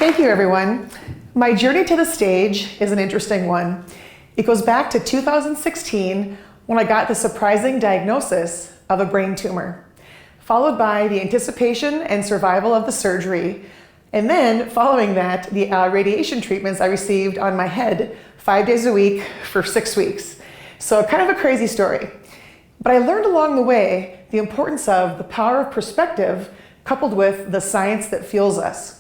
Thank you, everyone. My journey to the stage is an interesting one. It goes back to 2016 when I got the surprising diagnosis of a brain tumor, followed by the anticipation and survival of the surgery, and then following that, the radiation treatments I received on my head 5 days a week for 6 weeks. So kind of a crazy story. But I learned along the way the importance of the power of perspective coupled with the science that fuels us.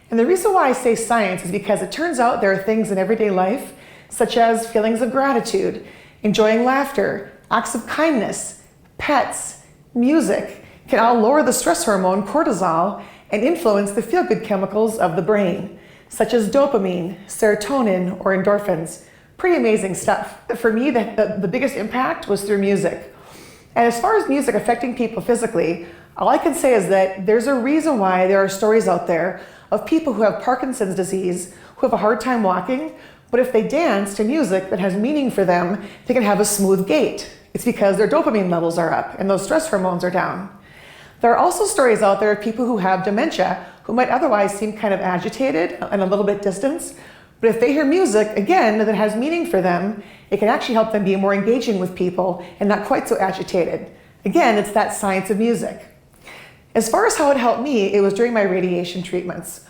And the reason why I say science is because it turns out there are things in everyday life, such as feelings of gratitude, enjoying laughter, acts of kindness, pets, music, can all lower the stress hormone cortisol and influence the feel-good chemicals of the brain, such as dopamine, serotonin, or endorphins. Pretty amazing stuff. For me, the biggest impact was through music. And as far as music affecting people physically, all I can say is that there's a reason why there are stories out there of people who have Parkinson's disease, who have a hard time walking, but if they dance to music that has meaning for them, they can have a smooth gait. It's because their dopamine levels are up and those stress hormones are down. There are also stories out there of people who have dementia who might otherwise seem kind of agitated and a little bit distant, but if they hear music, again, that has meaning for them, it can actually help them be more engaging with people and not quite so agitated. Again, it's that science of music. As far as how it helped me, it was during my radiation treatments.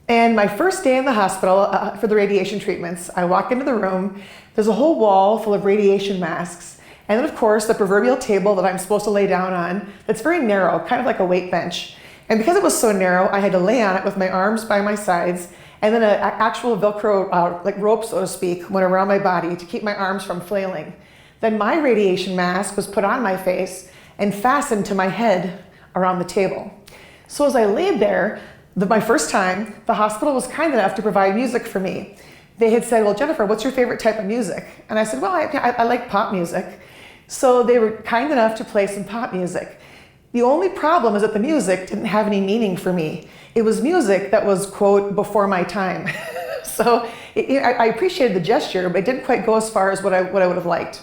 And my first day in the hospital for the radiation treatments, I walk into the room, there's a whole wall full of radiation masks. And then of course, the proverbial table that I'm supposed to lay down on, that's very narrow, kind of like a weight bench. And because it was so narrow, I had to lay on it with my arms by my sides, and then an actual Velcro like rope, so to speak, went around my body to keep my arms from flailing. Then my radiation mask was put on my face and fastened to my head around the table. So as I laid there, my first time, the hospital was kind enough to provide music for me. They had said, well, Jennifer, what's your favorite type of music? And I said, well, I like pop music. So they were kind enough to play some pop music. The only problem is that the music didn't have any meaning for me. It was music that was, quote, before my time. So I appreciated the gesture, but it didn't quite go as far as what I would have liked.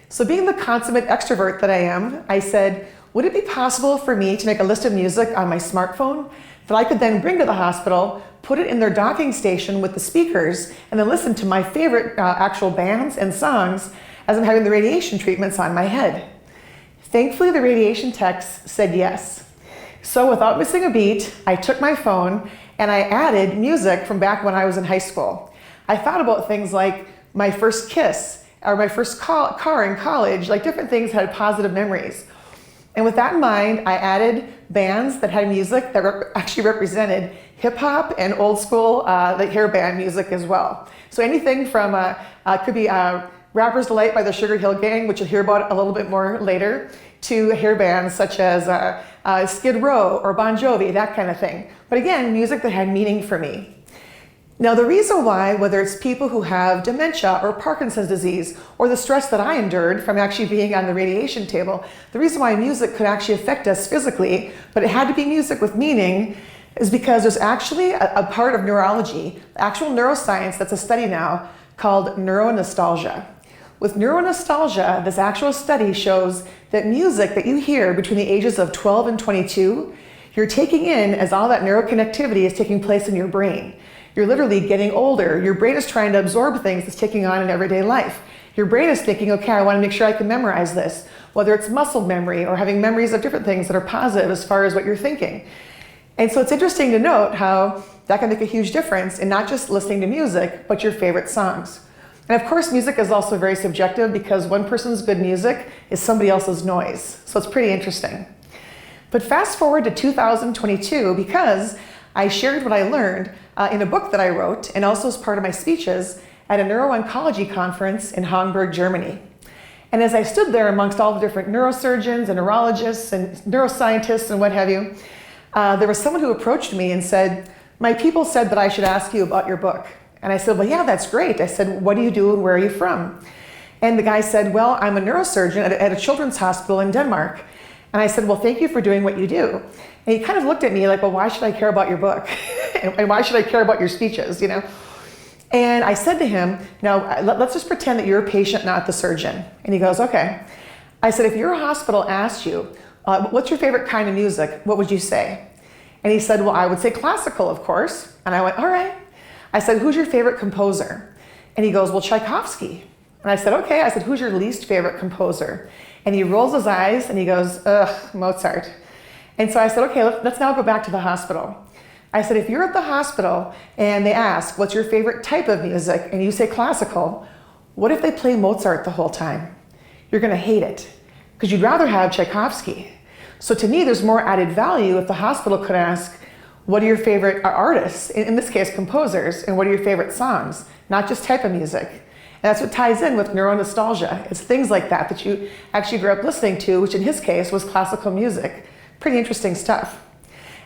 So being the consummate extrovert that I am, I said, would it be possible for me to make a list of music on my smartphone that I could then bring to the hospital, put it in their docking station with the speakers, and then listen to my favorite actual bands and songs as I'm having the radiation treatments on my head? Thankfully, the radiation techs said yes. So without missing a beat, I took my phone and I added music from back when I was in high school. I thought about things like my first kiss or my first car in college, like different things had positive memories. And with that in mind, I added bands that had music that actually represented hip hop and old school like hair band music as well. So anything from, could be Rapper's Delight by the Sugar Hill Gang, which you'll hear about a little bit more later, to hair bands such as Skid Row or Bon Jovi, that kind of thing. But again, music that had meaning for me. Now the reason why, whether it's people who have dementia or Parkinson's disease or the stress that I endured from actually being on the radiation table, the reason why music could actually affect us physically, but it had to be music with meaning, is because there's actually a part of neurology, actual neuroscience that's a study now called neuronostalgia. With neuronostalgia, this actual study shows that music that you hear between the ages of 12 and 22, you're taking in as all that neuroconnectivity is taking place in your brain. You're literally getting older. Your brain is trying to absorb things it's taking on in everyday life. Your brain is thinking, okay, I want to make sure I can memorize this, whether it's muscle memory or having memories of different things that are positive as far as what you're thinking. And so it's interesting to note how that can make a huge difference in not just listening to music, but your favorite songs. And of course, music is also very subjective because one person's good music is somebody else's noise. So it's pretty interesting. But fast forward to 2022, because I shared what I learned in a book that I wrote and also as part of my speeches at a neuro-oncology conference in Hamburg, Germany. And as I stood there amongst all the different neurosurgeons and neurologists and neuroscientists and what have you, there was someone who approached me and said, my people said that I should ask you about your book. And I said, well, yeah, that's great. I said, what do you do and where are you from? And the guy said, well, I'm a neurosurgeon at a children's hospital in Denmark. And I said, well, thank you for doing what you do. And he kind of looked at me like, well, why should I care about your book? And why should I care about your speeches, you know? And I said to him, now let's just pretend that you're a patient, not the surgeon. And he goes, okay. I said, if your hospital asked you, what's your favorite kind of music, what would you say? And he said, well, I would say classical, of course. And I went, all right. I said, who's your favorite composer? And he goes, well, Tchaikovsky. And I said, okay. I said, who's your least favorite composer? And he rolls his eyes and he goes, ugh, Mozart. And so I said, okay, let's now go back to the hospital. I said, if you're at the hospital and they ask, what's your favorite type of music? And you say classical, what if they play Mozart the whole time? You're gonna hate it because you'd rather have Tchaikovsky. So to me, there's more added value if the hospital could ask, what are your favorite artists, in this case, composers, and what are your favorite songs, not just type of music. And that's what ties in with neuronostalgia. It's things like that that you actually grew up listening to, which in his case was classical music. Pretty interesting stuff.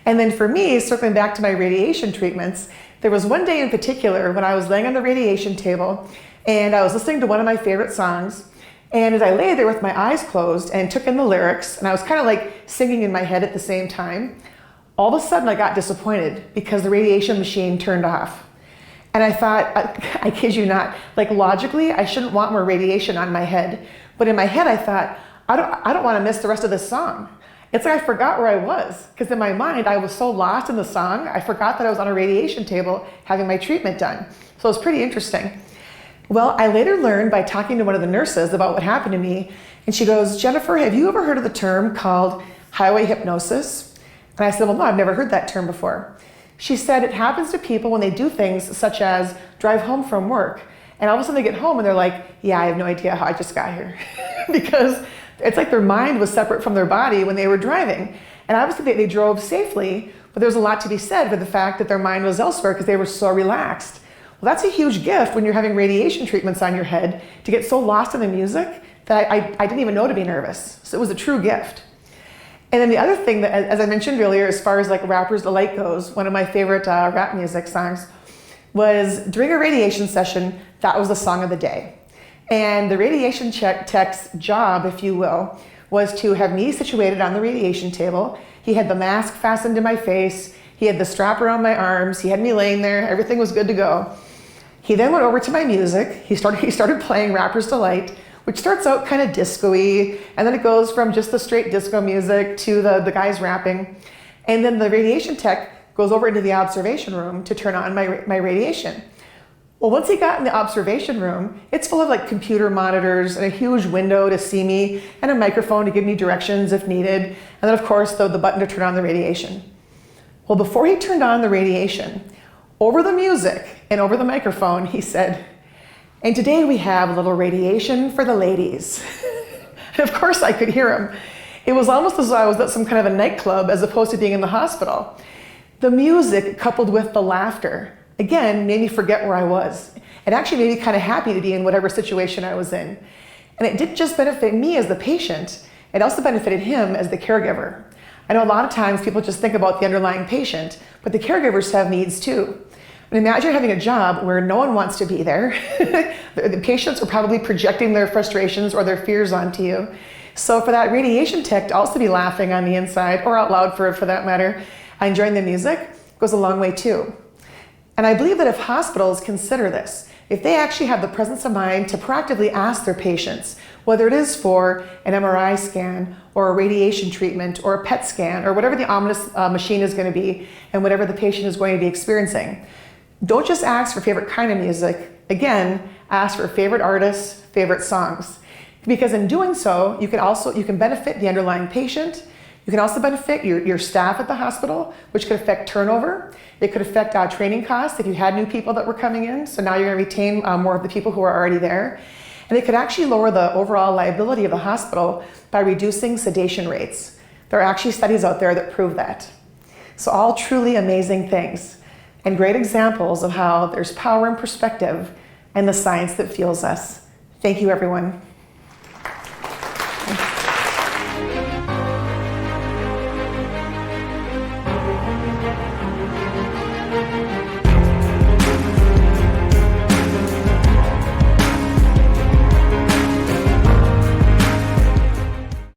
And then for me, circling back to my radiation treatments, there was one day in particular when I was laying on the radiation table and I was listening to one of my favorite songs. And as I lay there with my eyes closed and took in the lyrics, and I was kind of like singing in my head at the same time, all of a sudden I got disappointed because the radiation machine turned off. And I thought, I kid you not, like logically, I shouldn't want more radiation on my head. But in my head, I thought, I don't want to miss the rest of this song. It's like I forgot where I was, because in my mind, I was so lost in the song, I forgot that I was on a radiation table having my treatment done. So it was pretty interesting. Well, I later learned by talking to one of the nurses about what happened to me, and she goes, Jennifer, have you ever heard of the term called highway hypnosis? And I said, well, no, I've never heard that term before. She said it happens to people when they do things such as drive home from work, and all of a sudden they get home and they're like, yeah, I have no idea how I just got here. Because it's like their mind was separate from their body when they were driving. And obviously they drove safely, but there's a lot to be said for the fact that their mind was elsewhere because they were so relaxed. Well, that's a huge gift when you're having radiation treatments on your head to get so lost in the music that I didn't even know to be nervous. So it was a true gift. And then the other thing that, as I mentioned earlier, as far as like Rapper's Delight goes, one of my favorite rap music songs was during a radiation session, that was the song of the day. And the radiation tech's job, if you will, was to have me situated on the radiation table. He had the mask fastened to my face. He had the strap around my arms. He had me laying there. Everything was good to go. He then went over to my music. He started playing Rapper's Delight, which starts out kind of disco-y, and then it goes from just the straight disco music to the guys rapping. And then the radiation tech goes over into the observation room to turn on my radiation. Well, once he got in the observation room, it's full of like computer monitors and a huge window to see me and a microphone to give me directions if needed. And then of course, the button to turn on the radiation. Well, before he turned on the radiation, over the music and over the microphone, he said, and today we have a little radiation for the ladies. And of course I could hear him. It was almost as though I was at some kind of a nightclub as opposed to being in the hospital. The music coupled with the laughter, again, made me forget where I was. It actually made me kind of happy to be in whatever situation I was in. And it didn't just benefit me as the patient, it also benefited him as the caregiver. I know a lot of times people just think about the underlying patient, but the caregivers have needs too. And imagine having a job where no one wants to be there. The patients are probably projecting their frustrations or their fears onto you. So for that radiation tech to also be laughing on the inside, or out loud for that matter, enjoying the music, goes a long way too. And I believe that if hospitals consider this, if they actually have the presence of mind to proactively ask their patients, whether it is for an MRI scan or a radiation treatment or a PET scan or whatever the ominous machine is going to be and whatever the patient is going to be experiencing, don't just ask for favorite kind of music. Again, ask for favorite artists, favorite songs. Because in doing so, you can benefit the underlying patient. You can also benefit your staff at the hospital, which could affect turnover. It could affect training costs if you had new people that were coming in. So now you're going to retain more of the people who are already there. And it could actually lower the overall liability of the hospital by reducing sedation rates. There are actually studies out there that prove that. So all truly amazing things and great examples of how there's power in perspective and the science that fuels us. Thank you, everyone.